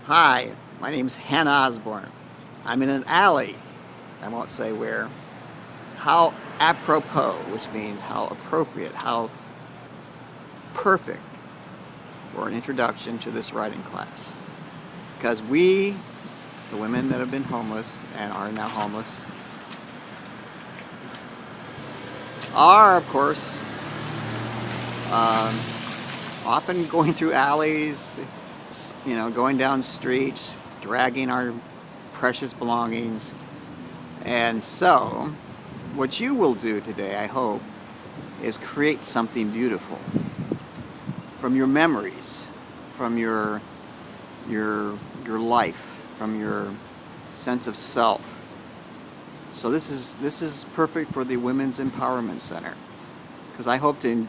Hi, my name's Hannah Osborne. I'm in an alley. I won't say where. How apropos, which means how appropriate, how perfect for an introduction to this writing class. Because we, the women that have been homeless and are now homeless, are, of course, often going through alleys, going down streets, dragging our precious belongings. And so, what you will do today, I hope, is create something beautiful from your memories, from your life, from your sense of self. So this is perfect for the Women's Empowerment Center, because I hope to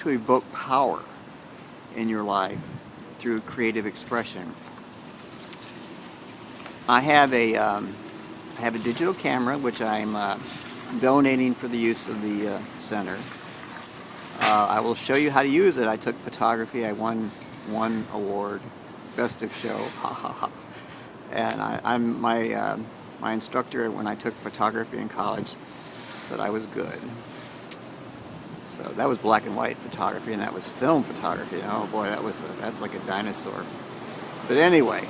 evoke power in your life through creative expression. I have a digital camera which I'm donating for the use of the center. I will show you how to use it. I took photography. I won one award, best of show. Ha ha ha. And I'm my instructor when I took photography in college said I was good. So that was black and white photography, and that was film photography. Oh boy, that's like a dinosaur. But anyway,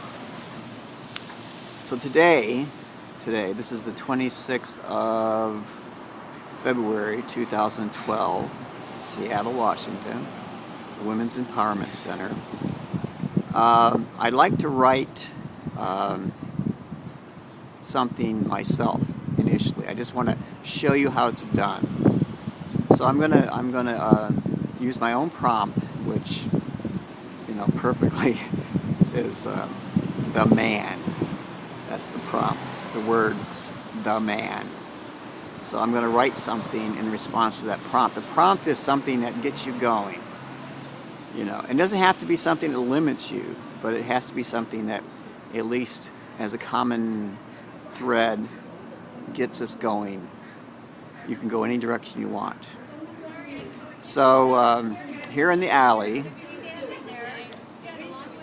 so today, this is the 26th of February 2012, Seattle, Washington, the Women's Empowerment Center. I'd like to write something myself initially. I just want to show you how it's done. So I'm gonna use my own prompt, which perfectly is the man. That's the prompt. The words the man. So I'm going to write something in response to that prompt. The prompt is something that gets you going. It doesn't have to be something that limits you, but it has to be something that at least as a common thread gets us going. You can go any direction you want. So here in the alley,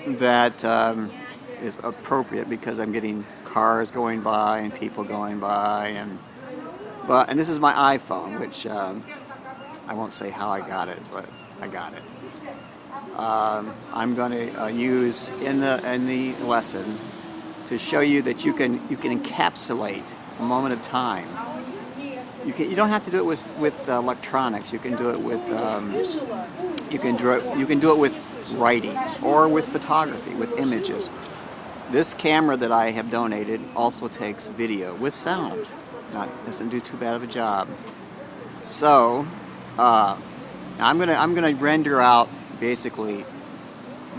that is appropriate because I'm getting cars going by and people going by, and this is my iPhone, which I won't say how I got it, but I got it. I'm going to use in the lesson to show you that you can encapsulate a moment of time. You don't have to do it with electronics. You can do it with you can do it with writing or with photography, with images. This camera that I have donated also takes video with sound. Doesn't do too bad of a job. So I'm gonna render out basically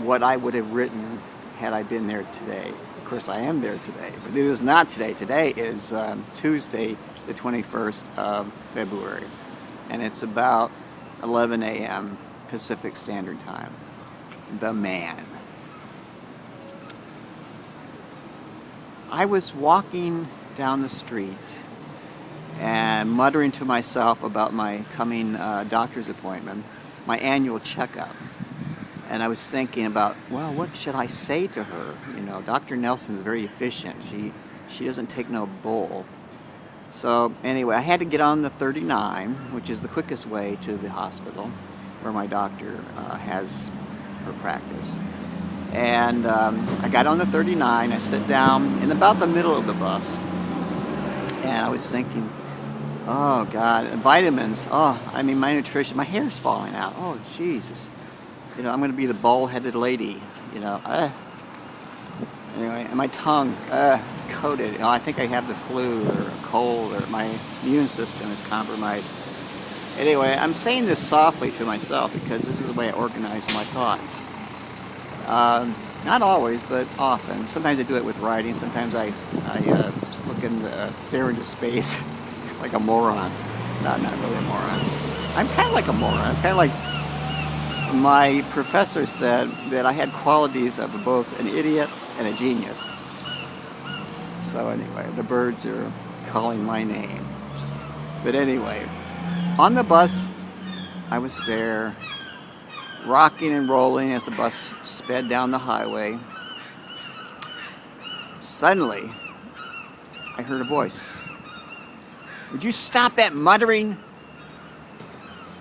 what I would have written had I been there today. Of course, I am there today, but it is not today. Today is Tuesday, the 21st of February, and it's about 11 a.m. Pacific Standard Time. The man. I was walking down the street and muttering to myself about my coming doctor's appointment, my annual checkup. And I was thinking about, well, what should I say to her? Dr. Nelson's very efficient. She doesn't take no bull. So anyway, I had to get on the 39, which is the quickest way to the hospital where my doctor has her practice. And I got on the 39, I sit down in about the middle of the bus, and I was thinking, oh God, vitamins, my nutrition, my hair's falling out, oh Jesus, I'm going to be the bald-headed lady, Anyway, and my tongue, is coated, I think I have the flu or a cold, or my immune system is compromised. Anyway, I'm saying this softly to myself because this is the way I organize my thoughts. Not always, but often. Sometimes I do it with writing. Sometimes I stare into space like a moron. No, not really a moron. I'm kind of like a moron. I'm kind of like my professor said that I had qualities of both an idiot and a genius. So anyway, the birds are calling my name. But anyway, on the bus, I was there, rocking and rolling as the bus sped down the highway. Suddenly, I heard a voice. "Would you stop that muttering?"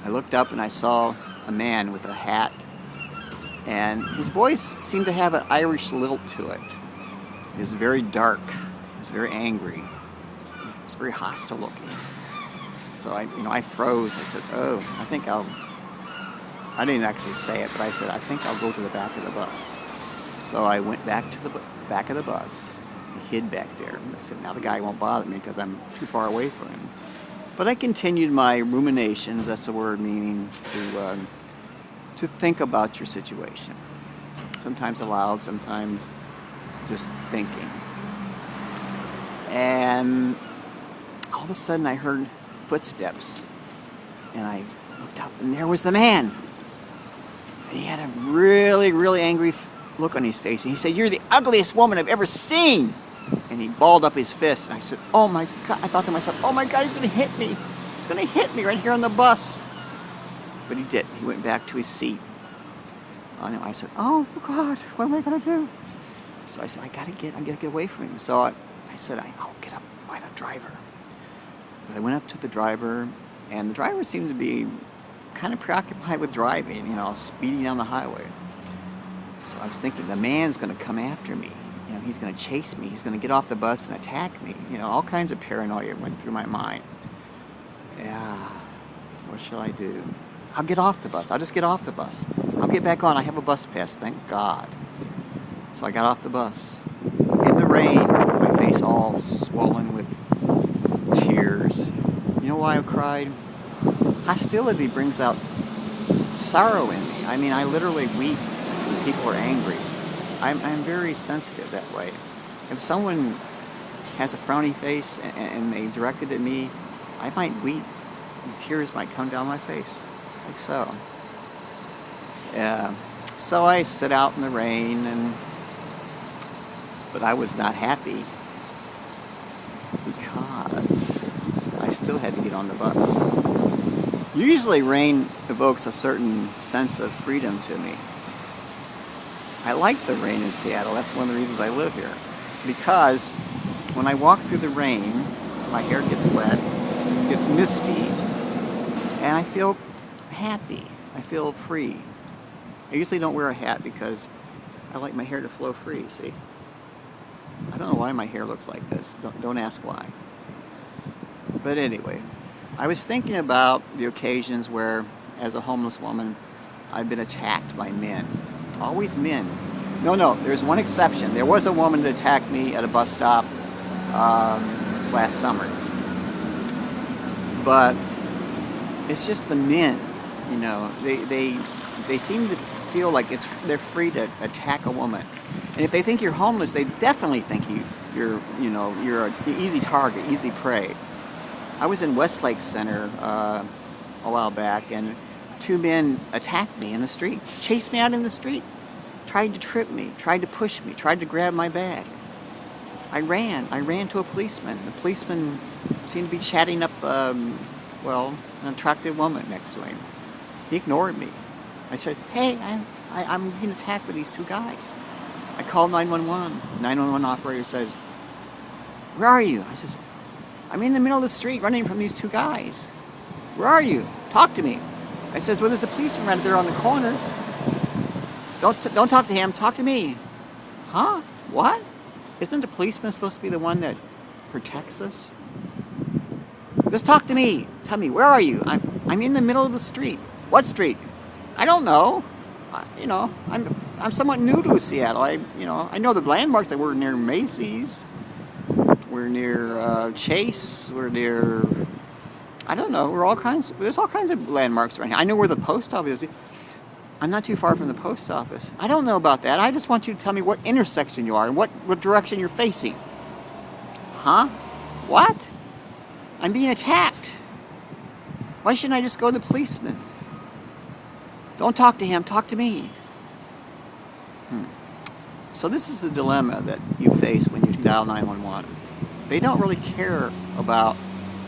I looked up and I saw a man with a hat, and his voice seemed to have an Irish lilt to it. It was very dark. It was very angry. It was very hostile looking. So I froze. I said, "Oh, I didn't actually say it, but I said, I think I'll go to the back of the bus." So I went back to the back of the bus. I hid back there. I said, now the guy won't bother me because I'm too far away from him. But I continued my ruminations. That's the word meaning to think about your situation. Sometimes aloud, sometimes just thinking. And all of a sudden I heard footsteps. And I looked up and there was the man. And he had a really, really angry look on his face. And he said, "You're the ugliest woman I've ever seen." And he balled up his fist. And I said, "Oh my God." I thought to myself, "Oh my God, he's going to hit me. He's going to hit me right here on the bus." But he didn't. He went back to his seat. And I said, "Oh God, what am I going to do?" So I said, I gotta get away from him. So I said, I'll get up by the driver. But I went up to the driver, and the driver seemed to be kind of preoccupied with driving, speeding down the highway. So I was thinking, the man's going to come after me. He's going to chase me. He's going to get off the bus and attack me. All kinds of paranoia went through my mind. Yeah, what shall I do? I'll get off the bus. I'll just get off the bus. I'll get back on. I have a bus pass, thank God. So I got off the bus. In the rain, my face all swollen with tears. You know why I cried? Hostility brings out sorrow in me. I literally weep when people are angry. I'm very sensitive that way. If someone has a frowny face and they direct it at me, I might weep. The tears might come down my face, like so. So I sit out in the rain, but I was not happy because I still had to get on the bus. Usually rain evokes a certain sense of freedom to me. I like the rain in Seattle. That's one of the reasons I live here. Because when I walk through the rain, my hair gets wet, gets misty, and I feel happy. I feel free. I usually don't wear a hat because I like my hair to flow free, see? I don't know why my hair looks like this. Don't ask why. But anyway, I was thinking about the occasions where, as a homeless woman, I've been attacked by men. Always men. No, there's one exception. There was a woman that attacked me at a bus stop last summer. But it's just the men, they seem to feel like they're free to attack a woman. And if they think you're homeless, they definitely think you're an easy target, easy prey. I was in Westlake Center a while back, and two men attacked me in the street, chased me out in the street, tried to trip me, tried to push me, tried to grab my bag. I ran to a policeman. The policeman seemed to be chatting up, an attractive woman next to him. He ignored me. I said, "Hey, I'm being attacked by these two guys." I called 911. 911 operator says, "Where are you?" I says, "I'm in the middle of the street running from these two guys." "Where are you? Talk to me." I says, "Well, there's a policeman right there on the corner." Don't talk to him. Talk to me." "Huh? What? Isn't the policeman supposed to be the one that protects us?" "Just talk to me. Tell me, where are you?" I'm in the middle of the street." "What street?" "I don't know. I'm somewhat new to Seattle. I know the landmarks. That we're near Macy's. We're near Chase. We're near, I don't know. There's all kinds of landmarks around here. I know where the post office is. I'm not too far from the post office. I don't know about that. I just want you to tell me what intersection you are and what direction you're facing." "Huh? What? I'm being attacked. Why shouldn't I just go to the policeman?" "Don't talk to him. Talk to me." So this is the dilemma that you face when you dial 911. They don't really care about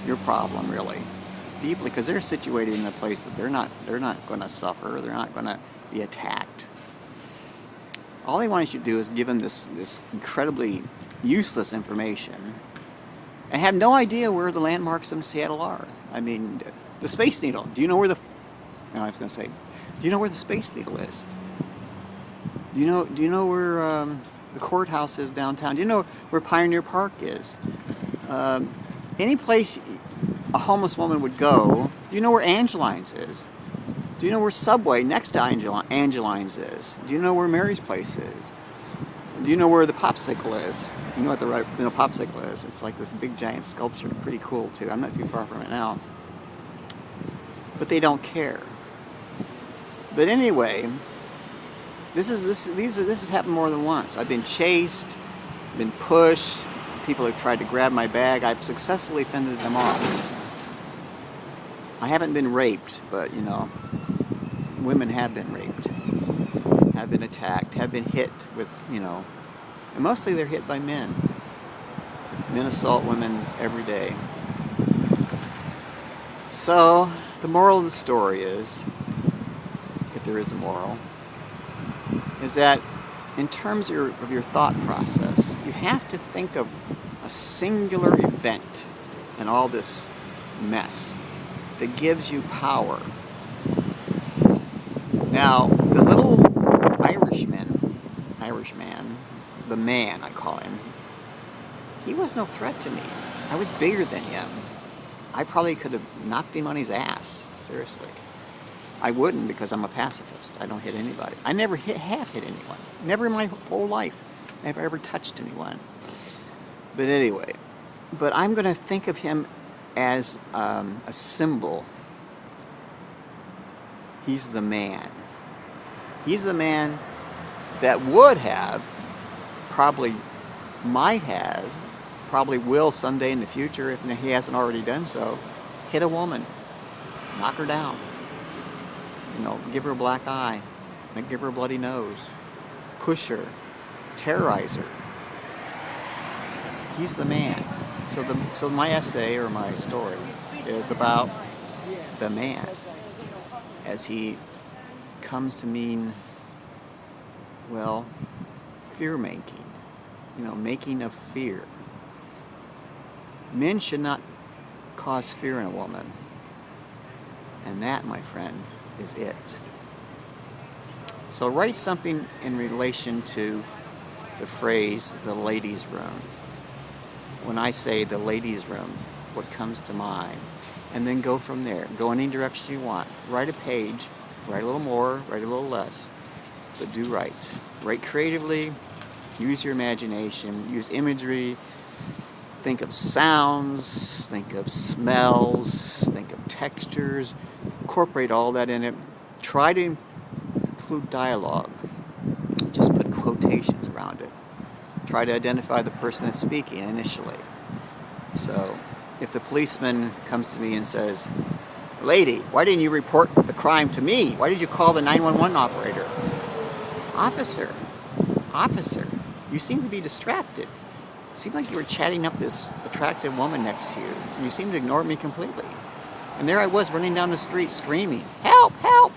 your problem, really, deeply, because they're situated in a place that they're not going to suffer. They're not going to be attacked. All they want you to do is give them this incredibly useless information and have no idea where the landmarks of Seattle are. I mean, the Space Needle. Do you know where the... No, I was going to say, do you know where the Space Needle is? Do you know where the courthouse is downtown? Do you know where Pioneer Park is? Any place a homeless woman would go. Do you know where Angeline's is? Do you know where Subway next to Angeline's is? Do you know where Mary's Place is? Do you know where the Popsicle is? You know what the Popsicle is? It's like this big giant sculpture. Pretty cool too. I'm not too far from it now. But they don't care. But anyway, this has happened more than once. I've been chased, been pushed. People have tried to grab my bag. I've successfully fended them off. I haven't been raped, but you know, women have been raped, have been attacked, have been hit with, you know, and mostly they're hit by men. Men assault women every day. So the moral of the story is, if there is a moral, is that in terms of your thought process, you have to think of a singular event in all this mess that gives you power. Now, the little Irishman, the man I call him, he was no threat to me. I was bigger than him. I probably could have knocked him on his ass, seriously. I wouldn't, because I'm a pacifist. I don't hit anybody. I never have hit anyone. Never in my whole life have I ever touched anyone. But anyway, but I'm going to think of him as a symbol. He's the man. He's the man that would have, probably might have, probably will someday in the future, if he hasn't already done so, hit a woman, knock her down, you know, give her a black eye, give her a bloody nose, push her, terrorize her. He's the man. So my essay, or my story, is about the man as he comes to mean, well, fear-making, you know, making of fear. Men should not cause fear in a woman. And that, my friend, is it. So write something in relation to the phrase, the ladies' room. When I say the ladies' room, what comes to mind? And then go from there. Go any direction you want. Write a page. Write a little more, write a little less. But do write. Write creatively. Use your imagination. Use imagery. Think of sounds. Think of smells. Think of textures. Incorporate all that in it. Try to include dialogue. Just put quotations around it. Try to identify the person that's speaking initially. So, if the policeman comes to me and says, "Lady, why didn't you report the crime to me? Why did you call the 911 operator?" Officer, you seem to be distracted. It seemed like you were chatting up this attractive woman next to you. And you seemed to ignore me completely. And there I was running down the street screaming, "Help, help!"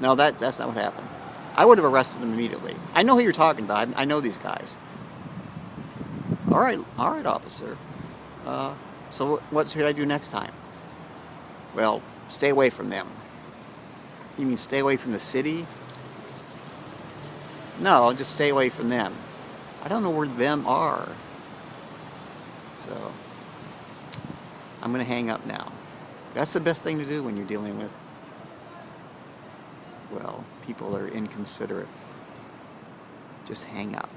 No, that's not what happened. I would have arrested him immediately. I know who you're talking about. I know these guys. All right, officer. So what should I do next time? Well, stay away from them. You mean stay away from the city? No, just stay away from them. I don't know where them are. So I'm going to hang up now. That's the best thing to do when you're dealing with, well, people that are inconsiderate. Just hang up.